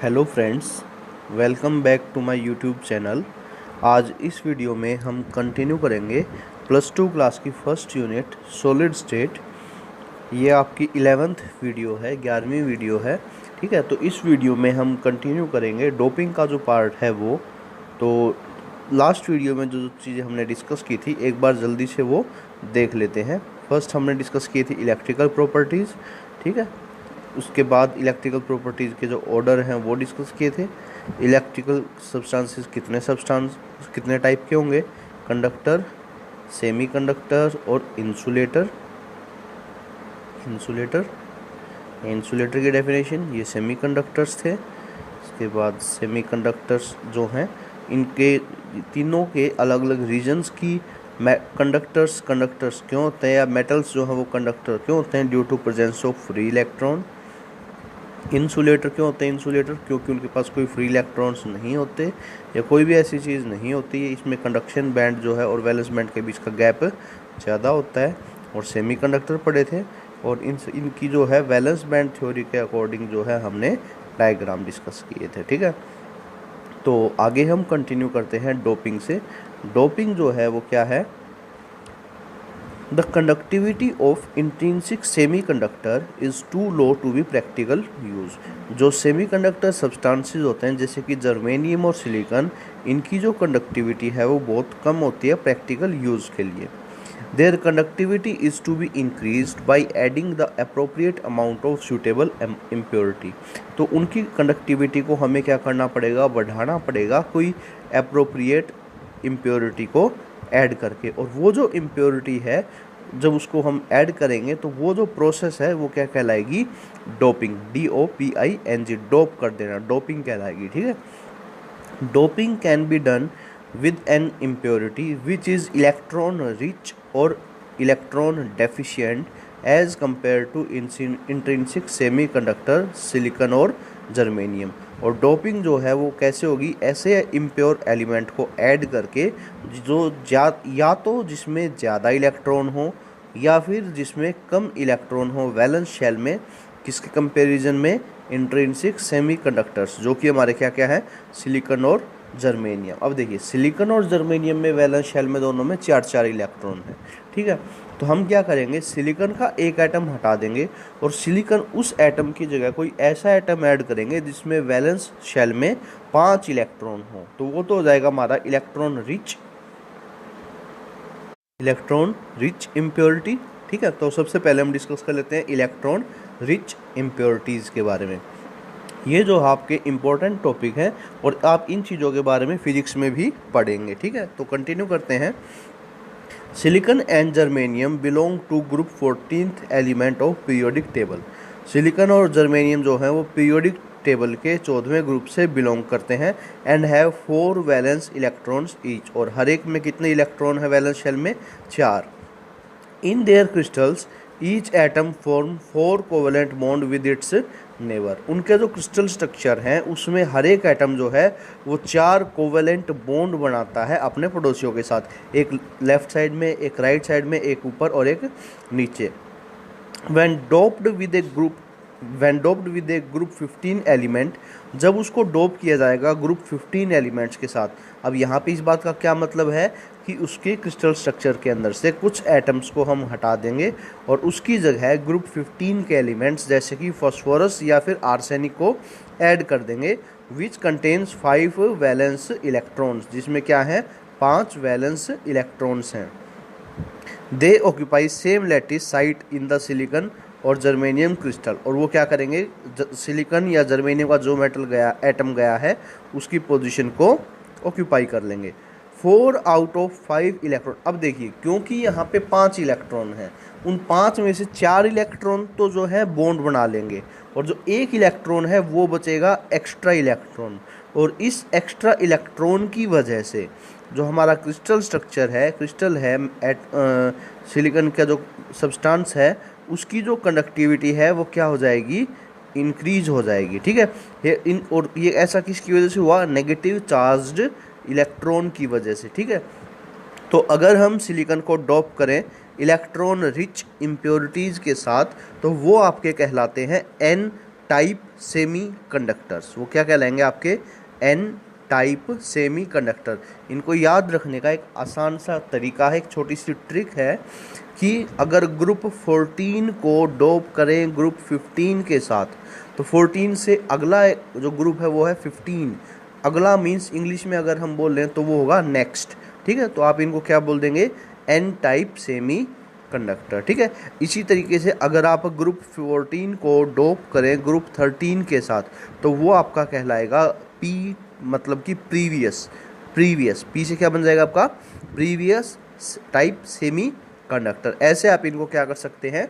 Hello friends, welcome back to my YouTube channel. आज इस video में हम कंटिन्यू करेंगे +2 क्लास की फर्स्ट यूनिट सॉलिड स्टेट। ये आपकी 11th वीडियो है, 11वीं वीडियो है। ठीक है, तो इस वीडियो में हम कंटिन्यू करेंगे डोपिंग का जो पार्ट है वो। तो लास्ट वीडियो में जो चीज़ें हमने डिस्कस की थी, एक बार जल्दी से वो देख लेते हैं। फर्स्ट हमने डिस्कस की थी इलेक्ट्रिकल प्रॉपर्टीज़। ठीक है, उसके बाद इलेक्ट्रिकल प्रॉपर्टीज़ के जो ऑर्डर हैं वो डिस्कस किए थे। इलेक्ट्रिकल सब्सटेंसेस कितने टाइप के होंगे, कंडक्टर, सेमी कंडक्टर और इंसुलेटर। इंसुलेटर की डेफिनेशन, ये सेमी कंडक्टर्स थे। इसके बाद सेमी कंडक्टर्स जो हैं, इनके तीनों के अलग अलग रीजन्स की कंडक्टर्स क्यों होते हैं, या मेटल्स जो हैं वो कंडक्टर क्यों होते हैं, due to presence of free electron. Insulator क्यों होते हैं इंसुलेटर, क्योंकि उनके पास कोई फ्री इलेक्ट्रॉन्स नहीं होते या कोई भी ऐसी चीज़ नहीं होती है। इसमें कंडक्शन बैंड जो है और वैलेंस बैंड के बीच का गैप ज़्यादा होता है। और सेमी कंडक्टर पढ़े थे, और इनकी जो है वैलेंस बैंड थ्योरी के अकॉर्डिंग जो है हमने डायग्राम डिस्कस किए थे। ठीक है, तो आगे हम कंटिन्यू करते हैं डोपिंग से। डोपिंग जो है वो क्या है, the conductivity of intrinsic semiconductor is too low to be practical use. जो सेमी कंडक्टर सब्सटेंसेस होते हैं जैसे कि जर्मेनियम और सिलिकॉन, इनकी जो कंडक्टिविटी है वो बहुत कम होती है प्रैक्टिकल यूज़ के लिए। Their conductivity is to be increased by adding the appropriate amount of suitable impurity. तो उनकी कंडक्टिविटी को हमें क्या करना पड़ेगा, बढ़ाना पड़ेगा कोई अप्रोप्रिएट इम्प्योरिटी को ऐड करके। और वो जो इम्प्योरिटी है, जब उसको हम ऐड करेंगे तो वो जो प्रोसेस है वो क्या कहलाएगी, डोपिंग। DOPING, डोप कर देना, डोपिंग कहलाएगी। ठीक है, doping can be done with an impurity which is electron rich or electron deficient as compared to intrinsic semiconductor silicon और germanium। और डोपिंग जो है वो कैसे होगी, ऐसे इम्प्योर एलिमेंट को ऐड करके जो या तो जिसमें ज़्यादा इलेक्ट्रॉन हो या फिर जिसमें कम इलेक्ट्रॉन हो वैलेंस शेल में। किसके कंपैरिजन में, इंट्रिंसिक सेमीकंडक्टर्स, जो कि हमारे क्या क्या है, सिलिकॉन और जर्मेनियम। अब देखिए, सिलिकॉन और जर्मेनियम में वैलेंस शेल में दोनों में 4 इलेक्ट्रॉन है। ठीक है, तो हम क्या करेंगे, सिलिकॉन का एक एटम हटा देंगे और सिलिकॉन उस एटम की जगह कोई ऐसा एटम ऐड करेंगे जिसमें वैलेंस शेल में 5 इलेक्ट्रॉन हो। तो वो तो हो जाएगा हमारा इलेक्ट्रॉन रिच इम्प्योरिटी। ठीक है, तो सबसे पहले हम डिस्कस कर लेते हैं इलेक्ट्रॉन रिच इम्प्योरिटीज़ के बारे में। ये जो आपके इम्पोर्टेंट टॉपिक हैं और आप इन चीज़ों के बारे में फिजिक्स में भी पढ़ेंगे। ठीक है, तो कंटिन्यू करते हैं। Silicon and germanium belong to group 14th element of periodic table. Silicon और जर्मेनियम जो है वो पीरियोडिक टेबल के 14वें ग्रुप से बिलोंग करते हैं। And have 4 valence electrons each, और हर एक में कितने इलेक्ट्रॉन है वैलेंस शेल में, 4। In their crystals each atom form 4 covalent bond with its neighbour. उनके जो क्रिस्टल स्ट्रक्चर हैं उसमें हर एक एटम जो है वो 4 कोवेलेंट बॉन्ड बनाता है अपने पड़ोसियों के साथ, एक लेफ्ट साइड में, एक राइट साइड में, एक ऊपर और एक नीचे। when doped with a group 15 element, जब उसको डोप किया जाएगा ग्रुप 15 एलिमेंट्स के साथ। अब यहाँ पे इस बात का क्या मतलब है कि उसके क्रिस्टल स्ट्रक्चर के अंदर से कुछ एटम्स को हम हटा देंगे और उसकी जगह ग्रुप 15 के एलिमेंट्स जैसे कि फॉस्फोरस या फिर आर्सेनिक को ऐड कर देंगे, विच कंटेन्स 5 वैलेंस इलेक्ट्रॉन्स, जिसमें क्या है, 5 वैलेंस इलेक्ट्रॉन्स हैं। दे occupy same lattice site in the silicon और जर्मेनियम क्रिस्टल। और वो क्या करेंगे, सिलिकॉन या जर्मेनियम का जो एटम गया है उसकी पोजीशन को ऑक्यूपाई कर लेंगे। 4 आउट ऑफ 5 इलेक्ट्रॉन। अब देखिए, क्योंकि यहाँ पे 5 इलेक्ट्रॉन हैं, उन 5 में से 4 इलेक्ट्रॉन तो जो है बॉन्ड बना लेंगे और जो 1 इलेक्ट्रॉन है वो बचेगा एक्स्ट्रा इलेक्ट्रॉन। और इस एक्स्ट्रा इलेक्ट्रॉन की वजह से जो हमारा क्रिस्टल स्ट्रक्चर है, क्रिस्टल है सिलिकॉन का जो सब्सटेंस है, उसकी जो कंडक्टिविटी है वो क्या हो जाएगी, इंक्रीज हो जाएगी। ठीक है, ये ऐसा किसकी वजह से हुआ, नेगेटिव चार्ज्ड इलेक्ट्रॉन की वजह से। ठीक है, तो अगर हम सिलिकॉन को डोप करें इलेक्ट्रॉन रिच इम्प्योरिटीज़ के साथ तो वो आपके कहलाते हैं N टाइप सेमी कंडक्टर्स। वो क्या कहलाएंगे आपके एन टाइप सेमी कंडक्टर। इनको याद रखने का एक आसान सा तरीका है, एक छोटी सी ट्रिक है कि अगर ग्रुप 14 को डोप करें ग्रुप 15 के साथ, तो 14 से अगला जो ग्रुप है वो है 15। अगला मीन्स इंग्लिश में अगर हम बोल रहे हैं तो वो होगा नेक्स्ट। ठीक है, तो आप इनको क्या बोल देंगे, एन टाइप सेमी कंडक्टर। ठीक है, इसी तरीके से अगर आप ग्रुप 14 को डोप करें ग्रुप 13 के साथ, तो वो आपका कहलाएगा पी, मतलब कि प्रीवियस पी से क्या बन जाएगा आपका प्रीवियस टाइप सेमी कंडक्टर। ऐसे आप इनको क्या कर सकते हैं,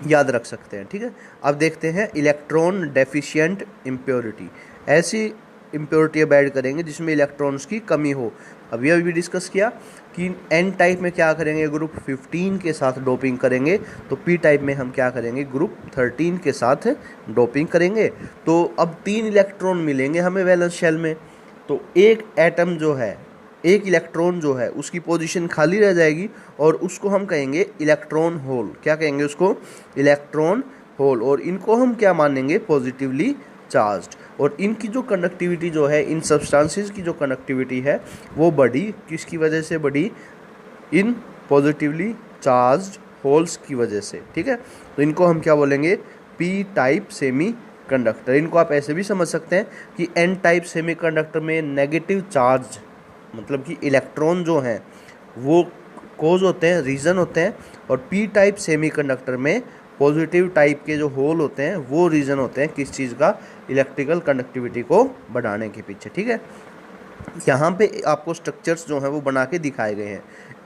याद रख सकते हैं। ठीक है, अब देखते हैं इलेक्ट्रॉन डेफिशिएंट इम्प्योरिटी। ऐसी इम्प्योरिटी ऐड करेंगे जिसमें इलेक्ट्रॉन्स की कमी हो। अभी भी डिस्कस किया कि एन टाइप में क्या करेंगे, ग्रुप 15 के साथ डोपिंग करेंगे, तो पी टाइप में हम क्या करेंगे, ग्रुप 13 के साथ डोपिंग करेंगे। तो अब 3 इलेक्ट्रॉन मिलेंगे हमें वैलेंस शेल में, तो एक एटम जो है, एक इलेक्ट्रॉन जो है उसकी पोजीशन खाली रह जाएगी और उसको हम कहेंगे इलेक्ट्रॉन होल। क्या कहेंगे उसको, इलेक्ट्रॉन होल। और इनको हम क्या मानेंगे, पॉजिटिवली चार्ज्ड। और इनकी जो कंडक्टिविटी जो है, इन सब्सटेंसेस की जो कंडक्टिविटी है वो बढ़ी, किसकी वजह से बढ़ी, इन पॉजिटिवली चार्ज्ड होल्स की वजह से। ठीक है, तो इनको हम क्या बोलेंगे, पी टाइप सेमी कंडक्टर। इनको आप ऐसे भी समझ सकते हैं कि एन टाइप सेमी कंडक्टर में नेगेटिव चार्ज, मतलब कि इलेक्ट्रॉन जो हैं वो कोज होते हैं, रीजन होते हैं, और पी टाइप सेमी कंडक्टर में पॉजिटिव टाइप के जो होल होते हैं वो रीजन होते हैं किस चीज़ का, इलेक्ट्रिकल कंडक्टिविटी को बढ़ाने के पीछे। ठीक है, यहाँ पे आपको स्ट्रक्चर्स जो हैं वो बना के दिखाए गए हैं।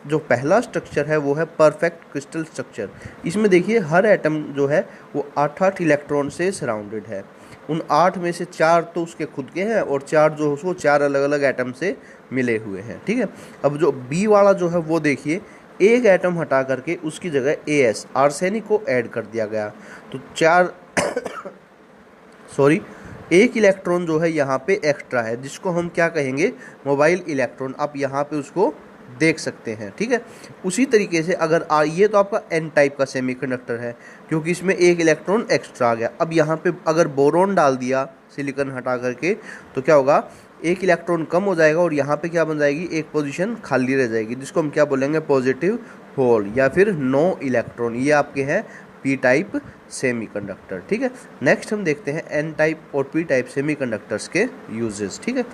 जो पहला स्ट्रक्चर है वो है परफेक्ट क्रिस्टल स्ट्रक्चर। इसमें देखिए हर एटम जो है वो 8-8 इलेक्ट्रॉन से सराउंडेड है। उन 8 में से 4 तो उसके खुद के हैं और 4 जो उसको 4 अलग अलग एटम से मिले हुए हैं। ठीक है, अब जो बी वाला जो है वो देखिए, एक एटम हटा करके उसकी जगह AS आर्सेनिक को ऐड कर दिया गया, तो 4 सॉरी एक इलेक्ट्रॉन जो है यहाँ पे एक्स्ट्रा है, जिसको हम क्या कहेंगे, मोबाइल इलेक्ट्रॉन। आप यहाँ पे उसको देख सकते हैं। ठीक है, उसी तरीके से अगर ये तो आपका एन टाइप का सेमीकंडक्टर है क्योंकि इसमें एक इलेक्ट्रॉन एक्स्ट्रा आ गया। अब यहाँ पे अगर बोरॉन डाल दिया सिलिकॉन हटा करके, तो क्या होगा, एक इलेक्ट्रॉन कम हो जाएगा और यहाँ पे क्या बन जाएगी, एक पोजीशन खाली रह जाएगी, जिसको हम क्या बोलेंगे, पॉजिटिव होल या फिर नो इलेक्ट्रॉन। ये आपके हैं पी टाइप सेमीकंडक्टर। ठीक है, नेक्स्ट हम देखते हैं एन टाइप और पी टाइप सेमीकंडक्टर्स के यूजेस। ठीक है,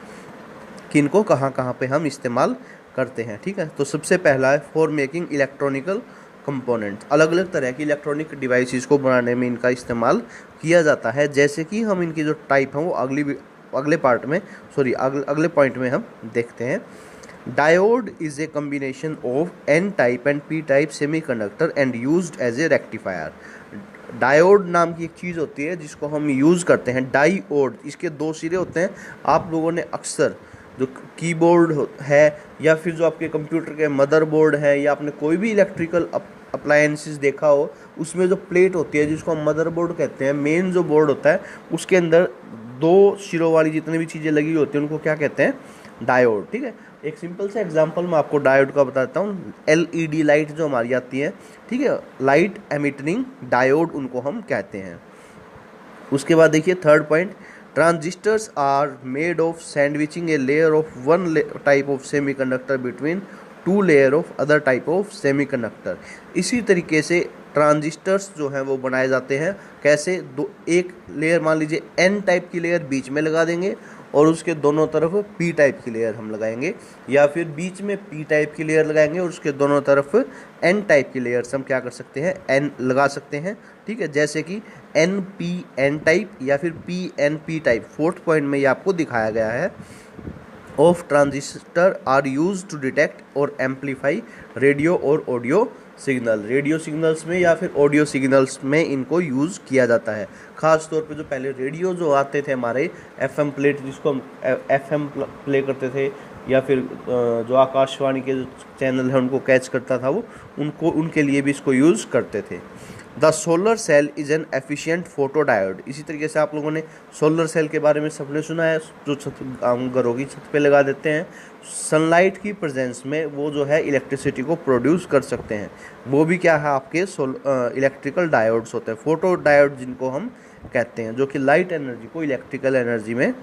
किनको कहाँ कहाँ पे हम इस्तेमाल करते हैं। ठीक है, तो सबसे पहला है फॉर मेकिंग इलेक्ट्रॉनिकल कंपोनेंट्स। अलग अलग तरह की इलेक्ट्रॉनिक डिवाइसेस को बनाने में इनका इस्तेमाल किया जाता है। जैसे कि हम इनकी जो टाइप हैं वो अगले पॉइंट में हम देखते हैं। Diode is a combination of n type and p type semiconductor and used as a rectifier. Diode नाम की एक चीज़ होती है जिसको हम यूज़ करते हैं। डायोड, इसके 2 सिरे होते हैं। आप लोगों ने अक्सर जो कीबोर्ड है या फिर जो आपके कंप्यूटर के मदरबोर्ड है या आपने कोई भी इलेक्ट्रिकल अप्लायंसेस देखा हो, उसमें जो प्लेट होती है जिसको हम मदरबोर्ड कहते हैं, मेन जो बोर्ड होता है उसके अंदर 2 सिरों वाली जितनी भी चीज़ें लगी होती हैं उनको क्या कहते हैं, डायोड। ठीक है, एक सिंपल सा एग्जांपल मैं आपको डायोड का बताता हूँ। LED लाइट जो हमारी आती है, ठीक है, लाइट एमिटिंग डायोड उनको हम कहते हैं। उसके बाद देखिए third point, transistors are made of sandwiching a layer of one type of semiconductor between 2 layer of other type of semiconductor. इसी तरीके से ट्रांजिस्टर्स जो हैं वो बनाए जाते हैं। कैसे, एक लेयर मान लीजिए एन टाइप की लेयर बीच में लगा देंगे और उसके दोनों तरफ पी टाइप की लेयर हम लगाएंगे, या फिर बीच में पी टाइप की लेयर लगाएंगे और उसके दोनों तरफ एन टाइप की लेयर्स हम क्या कर सकते हैं, एन लगा सकते हैं। ठीक है, जैसे कि NPN टाइप या फिर PNP टाइप। 4th पॉइंट में ये आपको दिखाया गया है। Of transistor are use to detect और एम्पलीफाई रेडियो और ऑडियो सिग्नल। रेडियो सिग्नल्स में या फिर ऑडियो सिग्नल्स में इनको यूज़ किया जाता है। ख़ास तौर पे जो पहले रेडियो जो आते थे हमारे FM प्लेट, जिसको हम FM प्ले करते थे, या फिर जो आकाशवाणी के जो चैनल है उनको कैच करता था वो, उनके लिए भी इसको यूज़ करते थे। The solar cell is an efficient photo diode. इसी तरीके से आप लोगों ने सोलर सेल के बारे में सबने सुना है, जो हम घरों की छत पे लगा देते हैं। सनलाइट की प्रेजेंस में वो जो है इलेक्ट्रिसिटी को प्रोड्यूस कर सकते हैं। वो भी क्या है, आपके इलेक्ट्रिकल डायोड्स होते हैं, फोटो डायोड जिनको हम कहते हैं, जो कि लाइट एनर्जी को इलेक्ट्रिकल एनर्जी में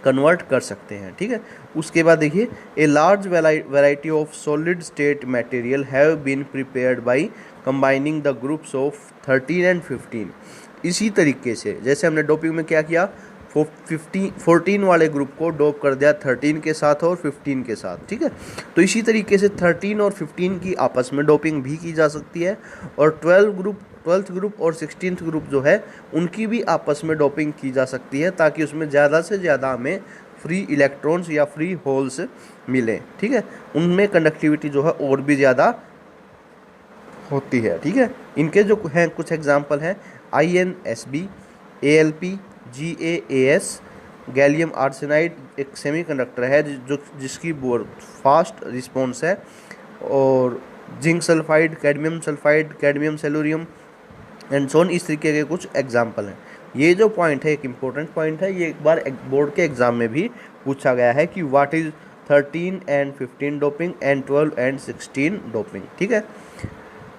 कन्वर्ट कर सकते हैं। ठीक है, उसके बाद देखिए, a large variety of solid state material have been prepared by combining the groups of 13 and 15। इसी तरीके से जैसे हमने डोपिंग में क्या किया, 14 वाले ग्रुप को डोप कर दिया 13 के साथ और 15 के साथ। ठीक है, तो इसी तरीके से 13 और 15 की आपस में डोपिंग भी की जा सकती है, और 12th ग्रुप और 16th ग्रुप जो है उनकी भी आपस में डोपिंग की जा सकती है, ताकि उसमें ज़्यादा से ज़्यादा हमें फ्री इलेक्ट्रॉन्स या फ्री होल्स मिले। ठीक है, उनमें कंडक्टिविटी जो है और भी ज़्यादा होती है। ठीक है, इनके जो हैं कुछ एग्जांपल हैं, INSB, ALP, GaAs, gallium arsenide एक सेमीकंडक्टर है जिसकी बहुत फास्ट रिस्पॉन्स है, और zinc sulphide, cadmium sulphide, cadmium tellurium and so on, इस तरीके के कुछ एग्जाम्पल हैं। ये जो पॉइंट है एक इम्पोर्टेंट पॉइंट है, ये एक बार बोर्ड के एग्जाम में भी पूछा गया है कि what is 13 and 15 doping and 12 and 16 doping. ठीक है,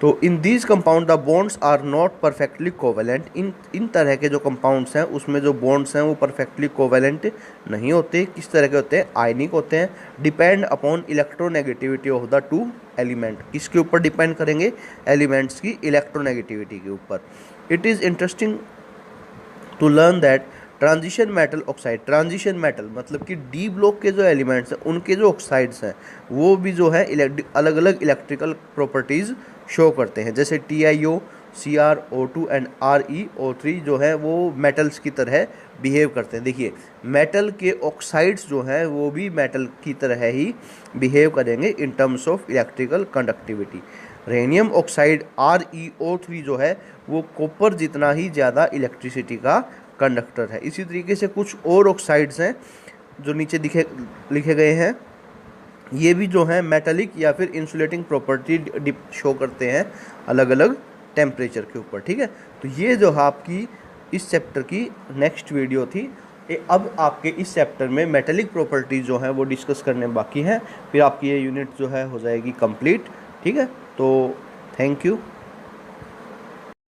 तो in these compound the bonds are not perfectly covalent. इन तरह के जो कंपाउंड्स हैं उसमें जो बॉन्ड्स हैं वो परफेक्टली कोवेलेंट नहीं होते। किस तरह के होते हैं, आयनिक होते हैं। Depend upon electronegativity of the two element. किसके ऊपर डिपेंड करेंगे, एलिमेंट्स की इलेक्ट्रोनेगेटिविटी के ऊपर। It is interesting to learn that transition metal oxide, transition metal मतलब कि डी ब्लॉक के जो एलिमेंट्स हैं उनके जो ऑक्साइड्स हैं वो भी जो है अलग अलग इलेक्ट्रिकल प्रॉपर्टीज़ शो करते हैं। जैसे TiO, CrO2 एंड ReO3 जो है वो मेटल्स की तरह बिहेव करते हैं। देखिए, मेटल के ऑक्साइड्स जो हैं वो भी मेटल की तरह ही बिहेव करेंगे in terms of electrical conductivity. Rhenium oxide ReO3 जो है वो कॉपर जितना ही ज़्यादा इलेक्ट्रिसिटी का कंडक्टर है। इसी तरीके से कुछ और ऑक्साइड्स हैं जो नीचे लिखे गए हैं, ये भी जो है मेटालिक या फिर इंसुलेटिंग प्रॉपर्टी शो करते हैं अलग अलग टेम्परेचर के ऊपर। ठीक है, तो ये जो है आपकी इस चैप्टर की नेक्स्ट वीडियो थी। अब आपके इस चैप्टर में मेटालिक प्रॉपर्टीज जो हैं वो डिस्कस करने बाकी हैं, फिर आपकी ये यूनिट जो है हो जाएगी कंप्लीट। ठीक है, तो थैंक यू।